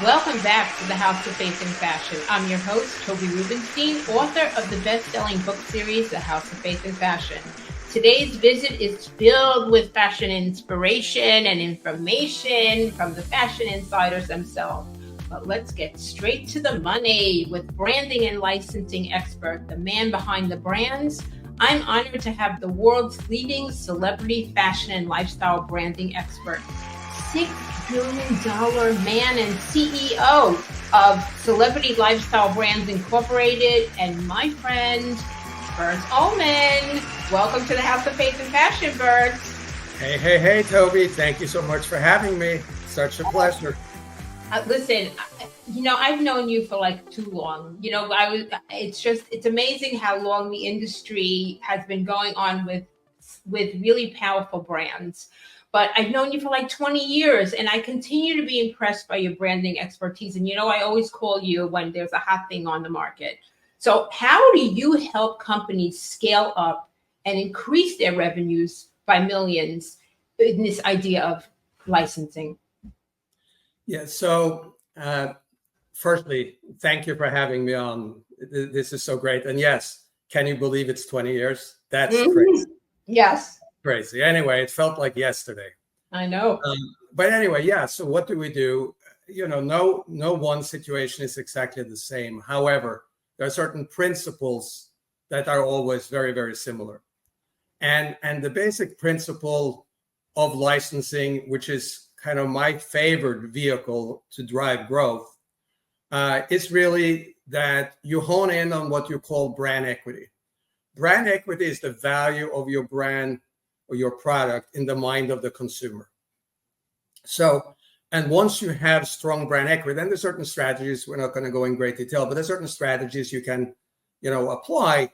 Welcome back to the House of Faith and Fashion. I'm your host, Toby Rubenstein, author of the best-selling book series, The House of Faith and Fashion. Today's visit is filled with fashion inspiration and information from the fashion insiders themselves. But let's get straight to the money with branding and licensing expert, the man behind the brands. I'm honored to have the world's leading celebrity fashion and lifestyle branding expert, $6 billion man and CEO of Celebrity Lifestyle Brands Incorporated, and my friend, Bernt Ullmann. Welcome to the House of Faith and Fashion, Bernt. Hey, Toby. Thank you so much for having me. Such a pleasure. Listen, I've known you for like too long. It's amazing how long the industry has been going on with really powerful brands. But I've known you for like 20 years, and I continue to be impressed by your branding expertise. And, I always call you when there's a hot thing on the market. So how do you help companies scale up and increase their revenues by millions in this idea of licensing? Yeah, so firstly, thank you for having me on. This is so great. And yes, can you believe it's 20 years? That's crazy. Yes. Crazy. Anyway, it felt like yesterday. I know. But anyway, yeah. So what do we do? No one situation is exactly the same. However, there are certain principles that are always very, very similar. And the basic principle of licensing, which is kind of my favorite vehicle to drive growth, is really that you hone in on what you call brand equity. Brand equity is the value of your brand or your product in the mind of the consumer. So, and once you have strong brand equity, then there's certain strategies, we're not going to go in great detail, but there's certain strategies you can, apply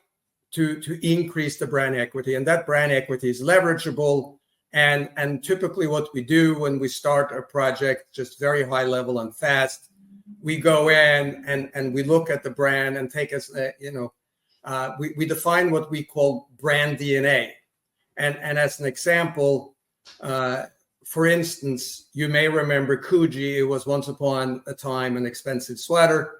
to increase the brand equity. And that brand equity is leverageable. And typically what we do when we start a project, just very high level and fast, we go in and we look at the brand and take us, we define what we call brand DNA. And as an example, for instance, you may remember Coogee. It was once upon a time an expensive sweater.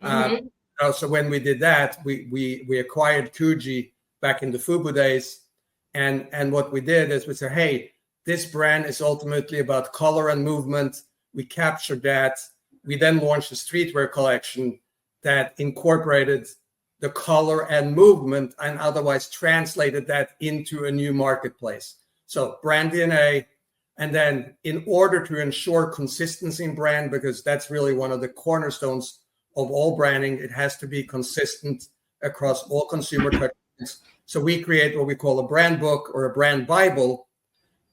So when we did that, we acquired Coogee back in the FUBU days. And what we did is we said, hey, this brand is ultimately about color and movement. We captured that. We then launched a streetwear collection that incorporated the color and movement and otherwise translated that into a new marketplace. So brand DNA. And then in order to ensure consistency in brand, because that's really one of the cornerstones of all branding, it has to be consistent across all consumer touchpoints. So we create what we call a brand book or a brand Bible.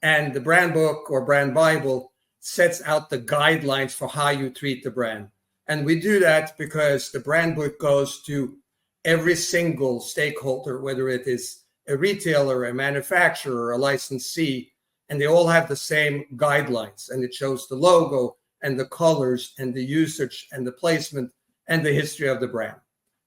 And the brand book or brand Bible sets out the guidelines for how you treat the brand. And we do that because the brand book goes to every single stakeholder, whether it is a retailer, a manufacturer, a licensee, and they all have the same guidelines. And it shows the logo and the colors and the usage and the placement and the history of the brand.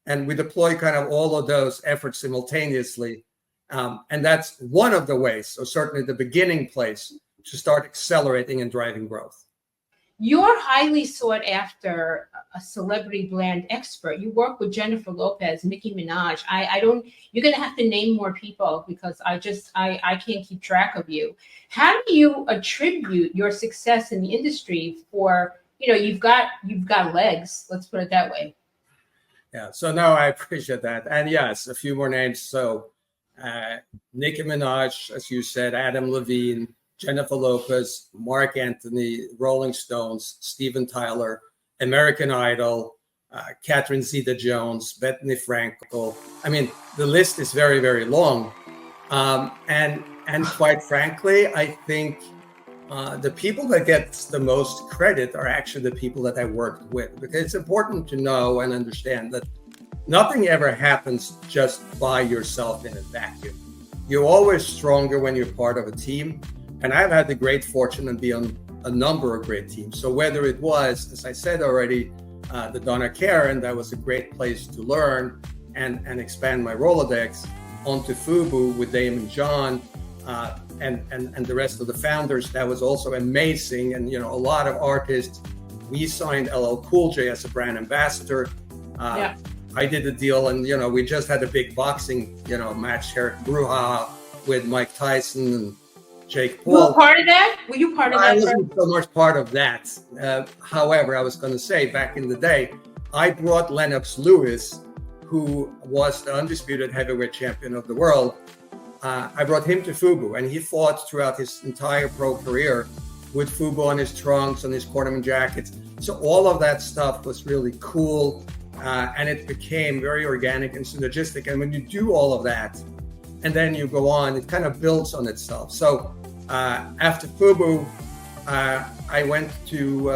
And we deploy kind of all of those efforts simultaneously. And that's one of the ways, so certainly the beginning place to start accelerating and driving growth. You're highly sought after a celebrity brand expert. You work with Jennifer Lopez, Nicki Minaj. You're going to have to name more people because I can't keep track of you. How do you attribute your success in the industry for, you've got legs, let's put it that way. Yeah, so no, I appreciate that. And yes, a few more names. So Nicki Minaj, as you said, Adam Levine, Jennifer Lopez, Mark Anthony, Rolling Stones, Steven Tyler, American Idol, Catherine Zeta-Jones, Bethany Frankel. I mean, the list is very, very long. And quite frankly, I think the people that get the most credit are actually the people that I worked with, because it's important to know and understand that nothing ever happens just by yourself in a vacuum. You're always stronger when you're part of a team. And I've had the great fortune to be on a number of great teams. So whether it was, as I said already, the Donna Karan, that was a great place to learn and expand my Rolodex, onto FUBU with Damon John, and the rest of the founders. That was also amazing. And, a lot of artists We signed LL Cool J as a brand ambassador. I did the deal, and we just had a big boxing match here, brouhaha, with Mike Tyson and Jake Paul. You were part of that? Were you part of that? I wasn't so much part of that. However, I was going to say, back in the day, I brought Lennox Lewis, who was the undisputed heavyweight champion of the world. I brought him to FUBU, and he fought throughout his entire pro career with FUBU on his trunks, on his cornerman jackets. So all of that stuff was really cool, and it became very organic and synergistic. And when you do all of that, and then you go on, it kind of builds on itself. So after FUBU, I went to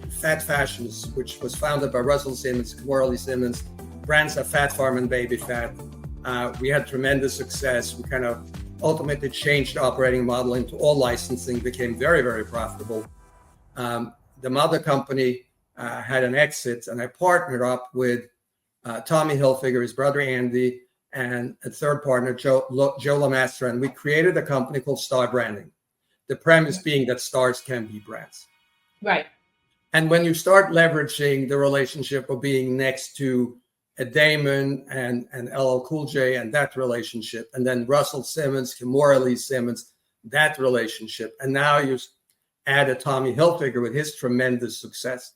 Fat Fashions, which was founded by Russell Simmons, Worley Simmons. Brands are Fat Farm and Baby Fat. We had tremendous success. We kind of ultimately changed the operating model into all licensing, became very, very profitable. The mother company had an exit, and I partnered up with Tommy Hilfiger, his brother Andy, and a third partner, Joe LeMaster, and we created a company called Star Branding. The premise being that stars can be brands. Right. And when you start leveraging the relationship of being next to a Damon and LL Cool J and that relationship, and then Russell Simmons, Kimora Lee Simmons, that relationship, and now you add a Tommy Hilfiger with his tremendous success.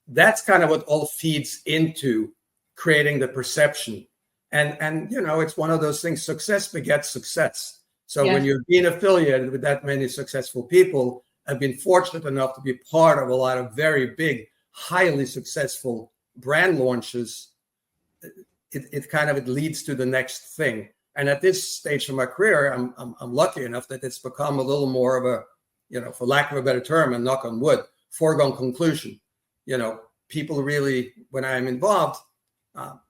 That's kind of what all feeds into creating the perception. And it's one of those things, success begets success. So when you're being affiliated with that many successful people, I've been fortunate enough to be part of a lot of very big, highly successful brand launches. It leads to the next thing. And at this stage of my career, I'm lucky enough that it's become a little more of a, for lack of a better term, and knock on wood, foregone conclusion. People really, when I'm involved,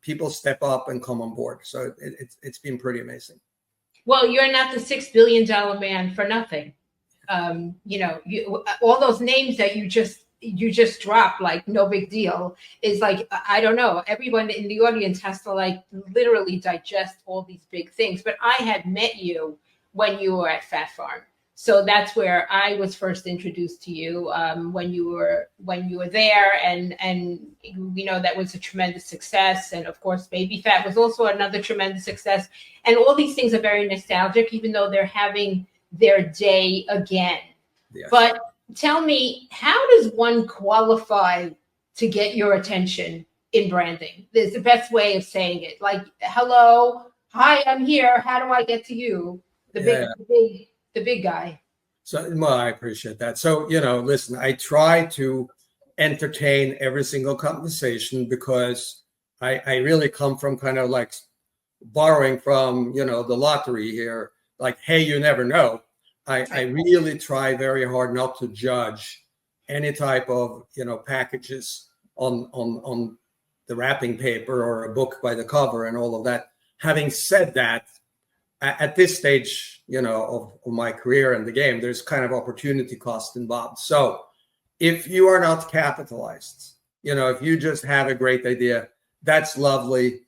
people step up and come on board. So it's been pretty amazing. Well, you're not the $6 billion man for nothing. All those names that you just dropped, like no big deal, is like, I don't know, everyone in the audience has to like literally digest all these big things. But I had met you when you were at Fat Farm. So that's where I was first introduced to you, when you were there, and that was a tremendous success. And of course, Baby Fat was also another tremendous success. And all these things are very nostalgic, even though they're having their day again. Yes. But tell me, how does one qualify to get your attention in branding? There's the best way of saying it. Like, hello, hi, I'm here. How do I get to you? The big guy. So, well, I appreciate that. So, listen, I try to entertain every single conversation because I really come from kind of like borrowing from, the lottery here. Like, hey, you never know. I really try very hard not to judge any type of, packages on the wrapping paper or a book by the cover and all of that. Having said that, at this stage, of my career in the game, there's kind of opportunity cost involved. So if you are not capitalized, if you just have a great idea, that's lovely.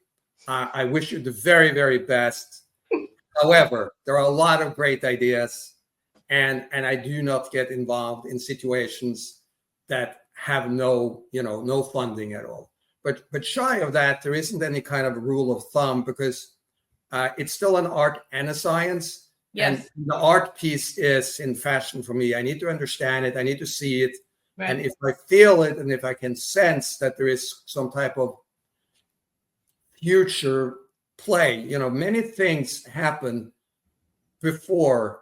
I wish you the very, very best. However, there are a lot of great ideas, and I do not get involved in situations that have no funding at all. But shy of that, there isn't any kind of rule of thumb because it's still an art and a science. Yes. And the art piece is in fashion for me. I need to understand it. I need to see it. Right. And if I feel it and if I can sense that there is some type of future play, many things happen before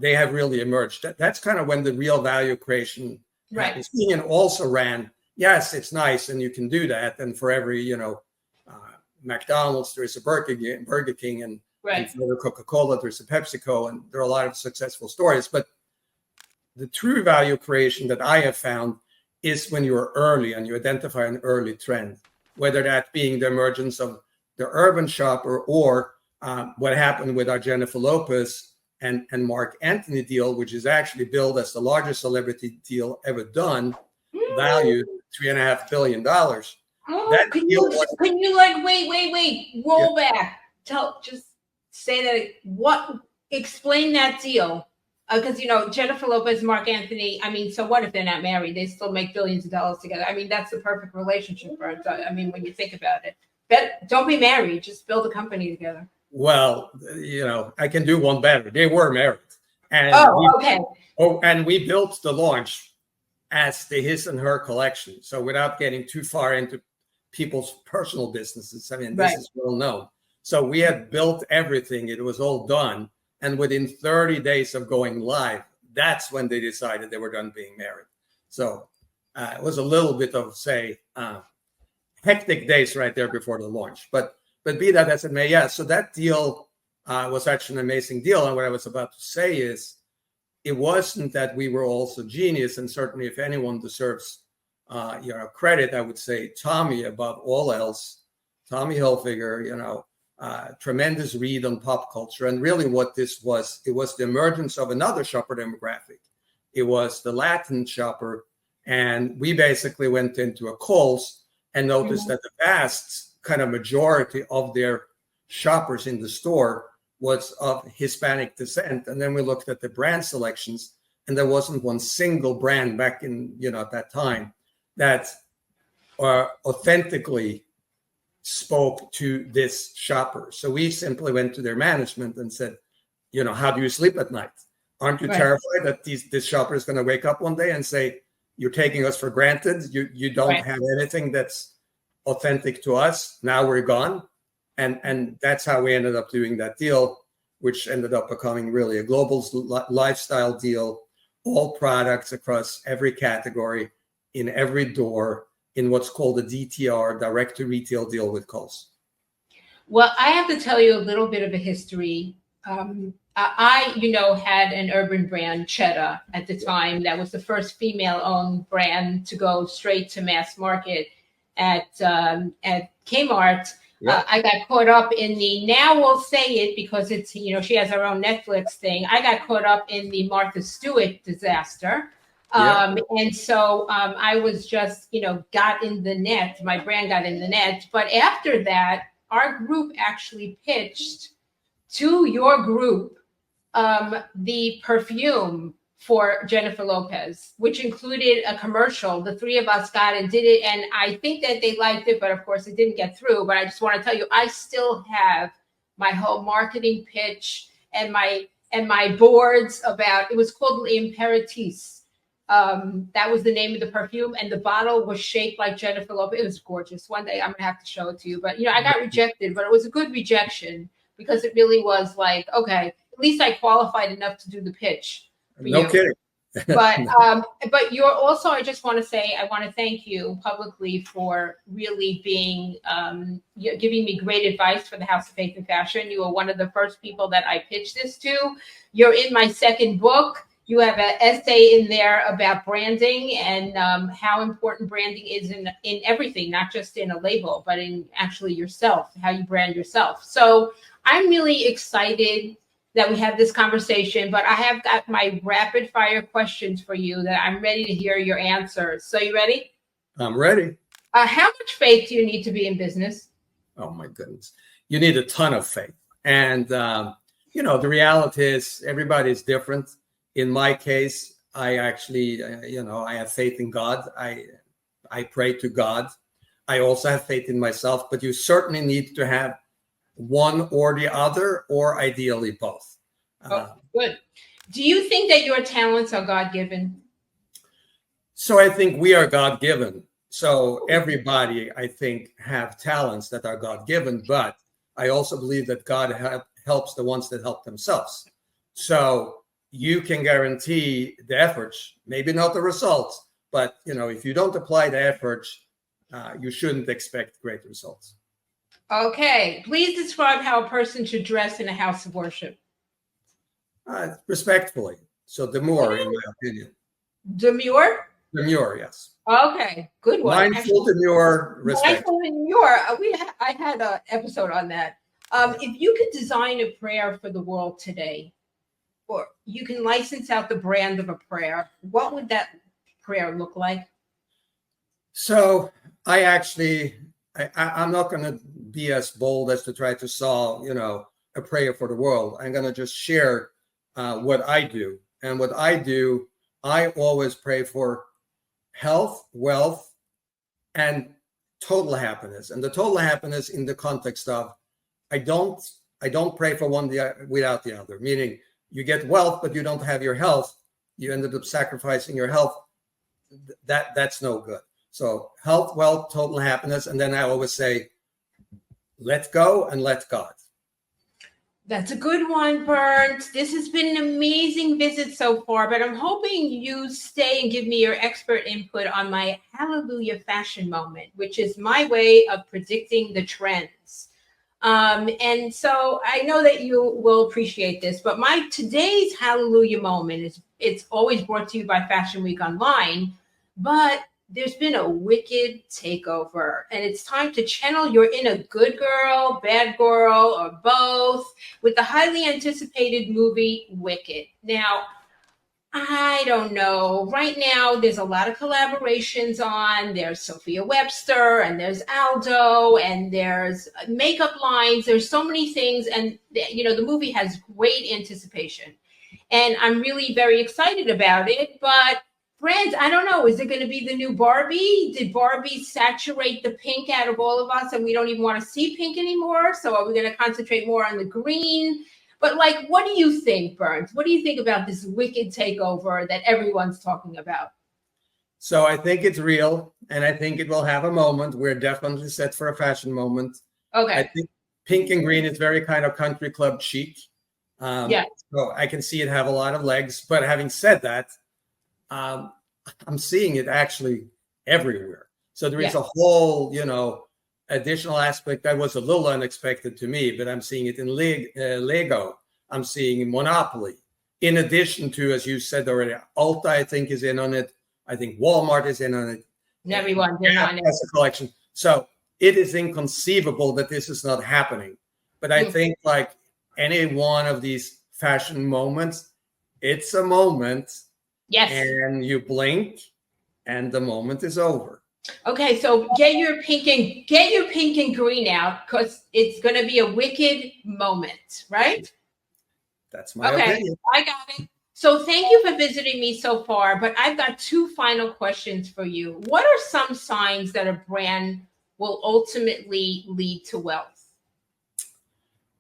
they have really emerged. That's kind of when the real value creation happens. Ian also ran, yes, it's nice and you can do that. And for every, McDonald's, there's a Burger King, and for Coca-Cola, there's a PepsiCo, and there are a lot of successful stories. But the true value creation that I have found is when you're early and you identify an early trend, whether that being the emergence of the urban shopper or what happened with our Jennifer Lopez and Mark Anthony deal, which is actually billed as the largest celebrity deal ever done, valued $3.5 billion. Oh, can you like wait, roll back. Just say that. Explain that deal. Because, Jennifer Lopez, Mark Anthony, I mean, so what if they're not married? They still make billions of dollars together. I mean, that's the perfect relationship, Bernt. I mean, when you think about it. But don't be married. Just build a company together. Well, I can do one better. They were married. And okay. And we built the launch as the his and her collection. So without getting too far into people's personal businesses, I mean, this is well known. So we had built everything. It was all done. And within 30 days of going live, that's when they decided they were done being married. So it was a little bit of, say, hectic days right there before the launch. But be that as it may, yeah. So that deal was actually an amazing deal. And what I was about to say is, it wasn't that we were also genius. And certainly, if anyone deserves credit, I would say Tommy above all else. Tommy Hilfiger, tremendous read on pop culture. And really what this was, it was the emergence of another shopper demographic. It was the Latin shopper. And we basically went into a Kohl's and noticed that the vast kind of majority of their shoppers in the store was of Hispanic descent. And then we looked at the brand selections, and there wasn't one single brand back in, at that time that authentically spoke to this shopper. So we simply went to their management and said, how do you sleep at night? Aren't you terrified that this shopper is going to wake up one day and say, you're taking us for granted? You don't have anything that's authentic to us. Now we're gone. And that's how we ended up doing that deal, which ended up becoming really a global lifestyle deal, all products across every category, in every door, in what's called a DTR, direct to retail deal with Kohl's. Well, I have to tell you a little bit of a history. I had an urban brand, Cheddar, at the time. That was the first female-owned brand to go straight to mass market at Kmart. Yeah. I got caught up in now we'll say it because it's, she has her own Netflix thing. I got caught up in the Martha Stewart disaster. And so I was just, got in the net. My brand got in the net. But after that, our group actually pitched to your group the perfume for Jennifer Lopez, which included a commercial. The three of us got and did it. And I think that they liked it, but of course it didn't get through. But I just want to tell you, I still have my whole marketing pitch and my boards about, it was called L'Imperatrice. That was the name of the perfume. And the bottle was shaped like Jennifer Lopez. It was gorgeous. One day I'm going to have to show it to you. But, I got rejected, but it was a good rejection because it really was like, okay, at least I qualified enough to do the pitch. No kidding. But you're also, I just want to say, I want to thank you publicly for really being, giving me great advice for the House of Faith and Fashion. You were one of the first people that I pitched this to. You're in my second book. You have an essay in there about branding and how important branding is in everything, not just in a label, but in actually yourself, how you brand yourself. So I'm really excited that we have this conversation, but I have got my rapid fire questions for you that I'm ready to hear your answers. So you ready? I'm ready. How much faith do you need to be in business? Oh my goodness. You need a ton of faith. And, the reality is everybody's different. In my case, I actually, I have faith in God. I pray to God. I also have faith in myself, but you certainly need to have one or the other, or ideally both. Good. Do you think that your talents are God-given? So I think we are God-given. So everybody, I think, have talents that are God-given, but I also believe that God helps the ones that help themselves. So you can guarantee the efforts, maybe not the results, but if you don't apply the efforts, you shouldn't expect great results. Okay, please describe how a person should dress in a house of worship. Respectfully. So demure, in my opinion. Demure? Demure, yes. Okay, good one. Mindful, demure, respectful. Mindful, demure. I had an episode on that. If you could design a prayer for the world today, or you can license out the brand of a prayer, what would that prayer look like? So I'm not going to be as bold as to try to solve, a prayer for the world. I'm going to just share what I do. And what I do, I always pray for health, wealth, and total happiness. And the total happiness in the context of I don't pray for one without the other, meaning you get wealth, but you don't have your health. You ended up sacrificing your health. That's no good. So health, wealth, total happiness. And then I always say, let go and let God. That's a good one, Bernt. This has been an amazing visit so far, but I'm hoping you stay and give me your expert input on my hallelujah fashion moment, which is my way of predicting the trends. And so I know that you will appreciate this, but my today's hallelujah moment it's always brought to you by Fashion Week Online, but there's been a wicked takeover, and it's time to channel your inner good girl, bad girl, or both with the highly anticipated movie Wicked. Now, I don't know. Right now, there's a lot of collaborations on. There's Sophia Webster, and there's Aldo, and there's makeup lines. There's so many things, and the movie has great anticipation, and I'm really very excited about it. But friends, I don't know. Is it going to be the new Barbie? Did Barbie saturate the pink out of all of us, and we don't even want to see pink anymore? So are we going to concentrate more on the green? But what do you think, Bernt? What do you think about this wicked takeover that everyone's talking about? So I think it's real, and I think it will have a moment. We're definitely set for a fashion moment. Okay. I think pink and green is very kind of country club chic. Yeah. So I can see it have a lot of legs. But having said that, I'm seeing it actually everywhere. So there is a whole, additional aspect that was a little unexpected to me, but I'm seeing it in Lego. I'm seeing in Monopoly. In addition to, as you said already, Ulta, I think, is in on it. I think Walmart is in on it. Everyone's in on it. As a collection. So it is inconceivable that this is not happening. But I think like any one of these fashion moments, it's a moment. Yes. And you blink and the moment is over. Okay, so get your pink and green out, because it's going to be a wicked moment, right? That's my opinion. I got it. So thank you for visiting me so far, but I've got two final questions for you. What are some signs that a brand will ultimately lead to wealth?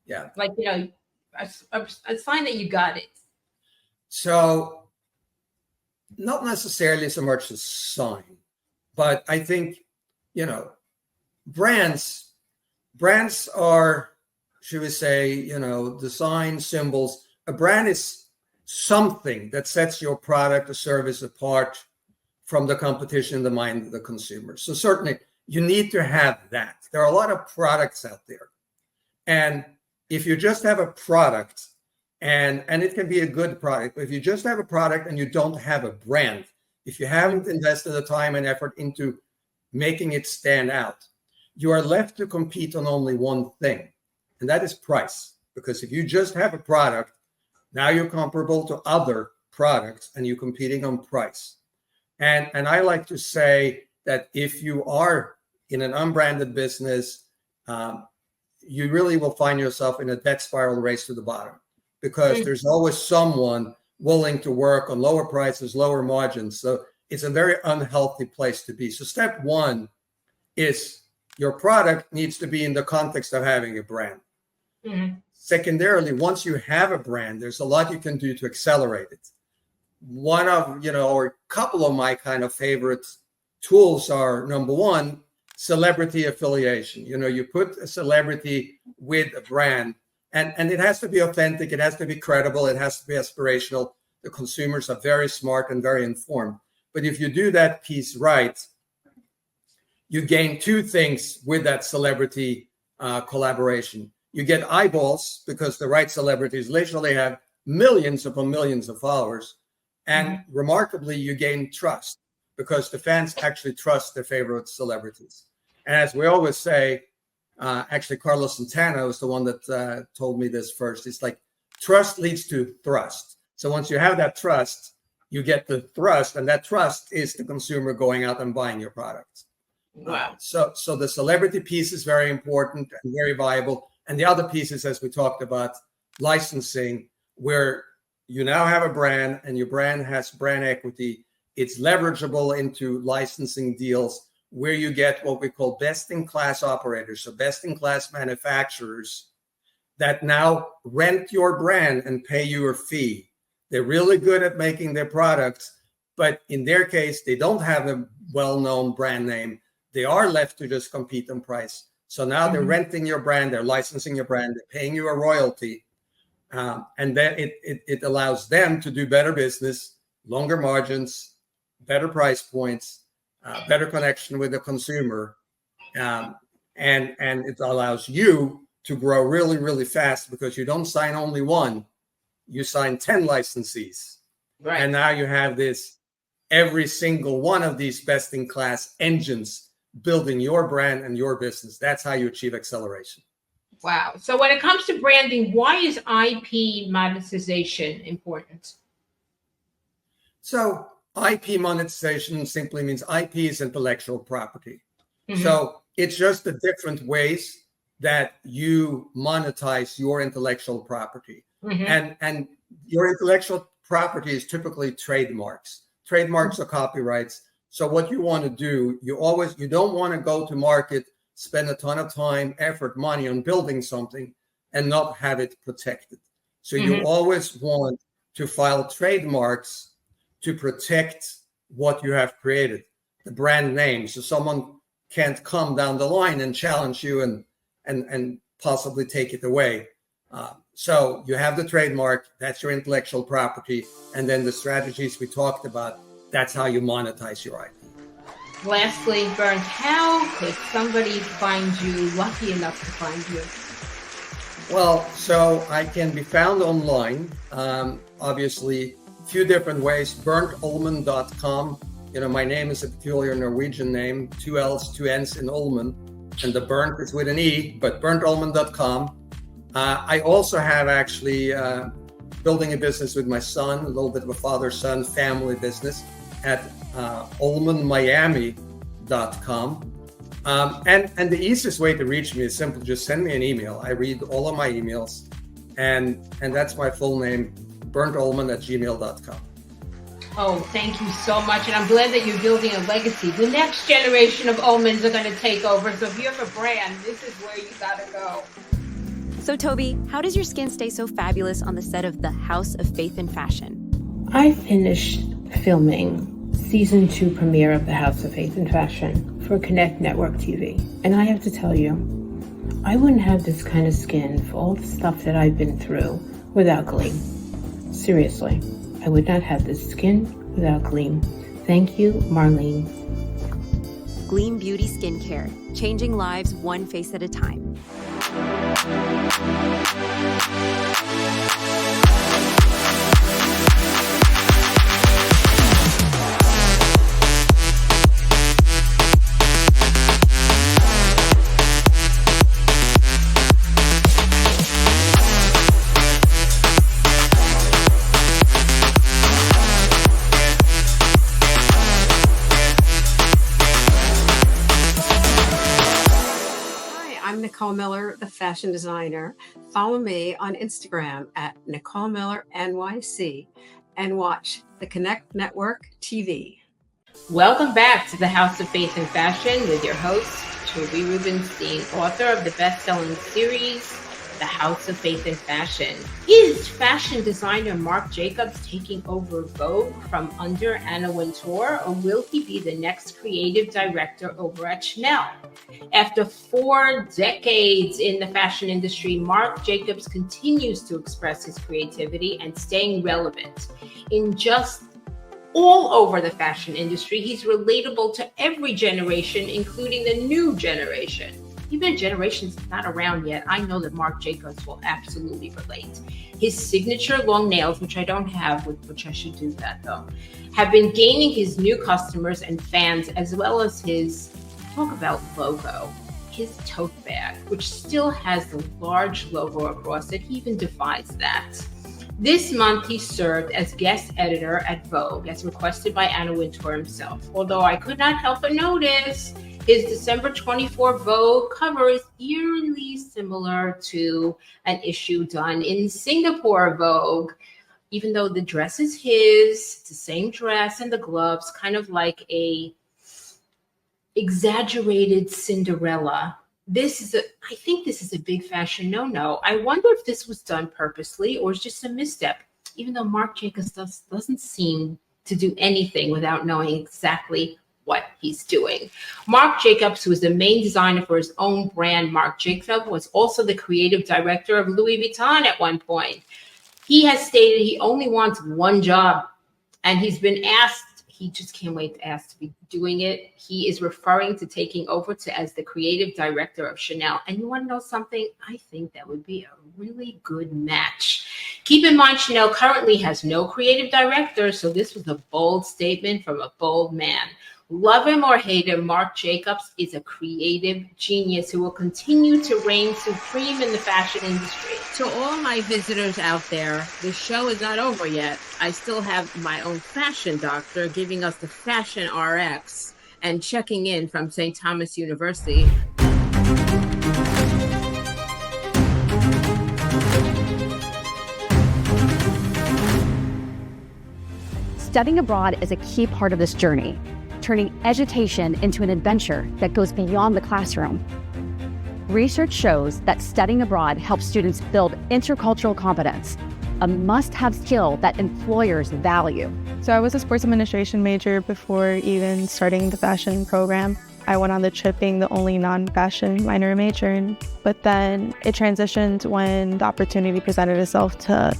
Yeah. A sign that you got it. So not necessarily so much a sign, but I think, brands are, should we say, design symbols. A brand is something that sets your product or service apart from the competition in the mind of the consumer. So certainly you need to have that. There are a lot of products out there. And if you just have a product, and it can be a good product, but if you just have a product and you don't have a brand, if you haven't invested the time and effort into making it stand out, you are left to compete on only one thing, and that is price. Because if you just have a product, now you're comparable to other products and you're competing on price. And I like to say that if you are in an unbranded business, you really will find yourself in a debt spiral race to the bottom, because there's always someone willing to work on lower prices, lower margins. So it's a very unhealthy place to be. So step one is your product needs to be in the context of having a brand. Mm-hmm. Secondarily, once you have a brand, there's a lot you can do to accelerate it. One of, or a couple of my kind of favorite tools are, number one, celebrity affiliation. You put a celebrity with a brand, and it has to be authentic. It has to be credible. It has to be aspirational. The consumers are very smart and very informed. But if you do that piece right, you gain two things with that celebrity collaboration. You get eyeballs, because the right celebrities literally have millions upon millions of followers. And remarkably, you gain trust, because the fans actually trust their favorite celebrities. And as we always say, actually, Carlos Santana was the one that told me this first. It's like trust leads to thrust. So once you have that trust, you get the thrust, and that trust is the consumer going out and buying your product. Wow. So the celebrity piece is very important and very viable. And the other pieces, as we talked about, licensing, where you now have a brand, and your brand has brand equity. It's leverageable into licensing deals where you get what we call best-in-class operators, so best-in-class manufacturers that now rent your brand and pay you a fee. They're really good at making their products, but in their case, they don't have a well-known brand name. They are left to just compete on price. So now they're renting your brand, they're licensing your brand, they're paying you a royalty, and then it allows them to do better business, longer margins, better price points, better connection with the consumer, and it allows you to grow really, really fast because you don't sign only one, you sign 10 licensees. Right. And now you have this, every single one of these best-in-class engines building your brand and your business. That's how you achieve acceleration. Wow. So when it comes to branding, why is IP monetization important? So IP monetization simply means IP is intellectual property. So it's just the different ways that you monetize your intellectual property. And your intellectual property is typically trademarks. Trademarks are copyrights. So what you want to do, you don't want to go to market, spend a ton of time, effort, money on building something and not have it protected. So you always want to file trademarks to protect what you have created, the brand name, so someone can't come down the line and challenge you and possibly take it away. So you have the trademark, that's your intellectual property, and then the strategies we talked about, that's how you monetize your IP. Lastly, Bernt, how could somebody find you, lucky enough to find you? Well, so I can be found online, obviously, a few different ways, berntullmann.com. You know, my name is a peculiar Norwegian name, 2 L's, 2 N's in Ullmann, and the Bernt is with an E, but berntullmann.com. I also have actually building a business with my son, a little bit of a father-son family business at ullmannmiami.com. And the easiest way to reach me is simply just send me an email. I read all of my emails, and that's my full name, berntullmann@gmail.com. Oh, thank you so much. And I'm glad that you're building a legacy. The next generation of Ullmanns are going to take over. So if you have a brand, this is where you got to go. So Toby, how does your skin stay so fabulous on the set of The House of Faith and Fashion? I finished filming season 2 premiere of The House of Faith and Fashion for Connect Network TV. And I have to tell you, I wouldn't have this kind of skin for all the stuff that I've been through without Gleam. Seriously, I would not have this skin without Gleam. Thank you, Marlene. Gleam Beauty Skincare, changing lives one face at a time. Nicole Miller, the fashion designer. Follow me on Instagram at Nicole Miller NYC and watch the Connect Network TV. Welcome back to the House of Faith and Fashion with your host, Toby Rubenstein, author of the best-selling series, The House of Faith and Fashion. Is fashion designer Marc Jacobs taking over Vogue from under Anna Wintour, or will he be the next creative director over at Chanel? After 4 decades in the fashion industry, Marc Jacobs continues to express his creativity and staying relevant. In just all over the fashion industry, he's relatable to every generation, including the new generation. Even generations not around yet, I know that Marc Jacobs will absolutely relate. His signature long nails, which I don't have, which I should do that though, have been gaining his new customers and fans, as well as his, talk about logo, his tote bag, which still has the large logo across it. He even defies that. This month, he served as guest editor at Vogue, as requested by Anna Wintour himself. Although I could not help but notice his December 24 Vogue cover is eerily similar to an issue done in Singapore Vogue. even though the dress is his, it's the same dress and the gloves, kind of like a exaggerated Cinderella. I think this is a big fashion no-no. I wonder if this was done purposely or is just a misstep, even though Marc Jacobs doesn't seem to do anything without knowing exactly what he's doing. Marc Jacobs, who is the main designer for his own brand, Marc Jacobs, was also the creative director of Louis Vuitton at one point. He has stated he only wants one job, and he's been asked, he just can't wait to ask to be doing it. He is referring to taking over as the creative director of Chanel. And you want to know something? I think that would be a really good match. Keep in mind, Chanel currently has no creative director, so this was a bold statement from a bold man. Love him or hate him, Marc Jacobs is a creative genius who will continue to reign supreme in the fashion industry. To all my visitors out there, the show is not over yet. I still have my own fashion doctor giving us the Fashion RX and checking in from St. Thomas University. Studying abroad is a key part of this journey, turning education into an adventure that goes beyond the classroom. Research shows that studying abroad helps students build intercultural competence, a must-have skill that employers value. So I was a sports administration major before even starting the fashion program. I went on the trip being the only non-fashion minor major, but then it transitioned when the opportunity presented itself to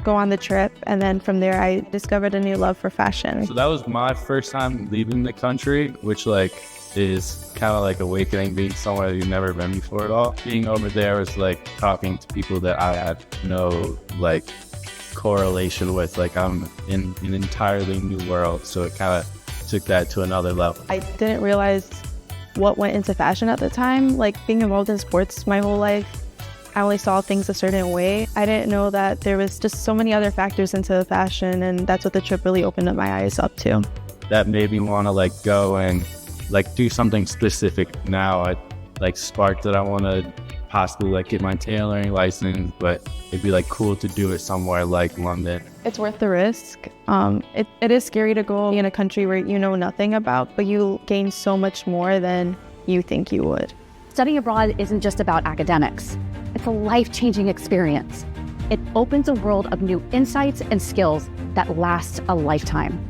go on the trip, and then from there I discovered a new love for fashion. So that was my first time leaving the country, which like is kind of like awakening, being somewhere you've never been before at all. Being over there was like talking to people that I had no like correlation with. Like I'm in an entirely new world, so it kind of took that to another level. I didn't realize what went into fashion at the time. Like being involved in sports my whole life, I only saw things a certain way. I didn't know that there was just so many other factors into fashion, and that's what the trip really opened up my eyes up to. That made me want to like go and like do something specific now. It like sparked that I want to possibly like get my tailoring license, but it'd be like cool to do it somewhere like London. It's worth the risk. It is scary to go in a country where you know nothing about, but you gain so much more than you think you would. Studying abroad isn't just about academics. It's a life-changing experience. It opens a world of new insights and skills that last a lifetime.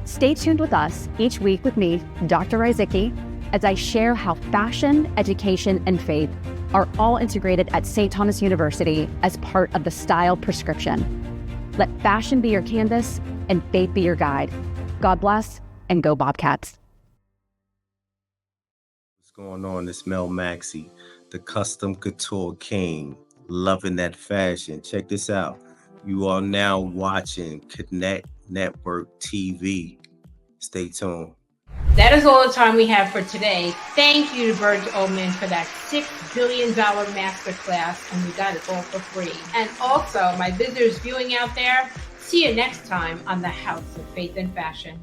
Stay tuned with us each week with me, Dr. Rzyczki, as I share how fashion, education, and faith are all integrated at St. Thomas University as part of the style prescription. Let fashion be your canvas and faith be your guide. God bless, and go Bobcats. What's going on? It's Mel Maxey, the custom couture king, loving that fashion. Check this out. You are now watching Connect Network TV. Stay tuned. That is all the time we have for today. Thank you to Bernt Ullmann for that $6 billion masterclass, and we got it all for free. And also, my visitors viewing out there, see you next time on the House of Faith and Fashion.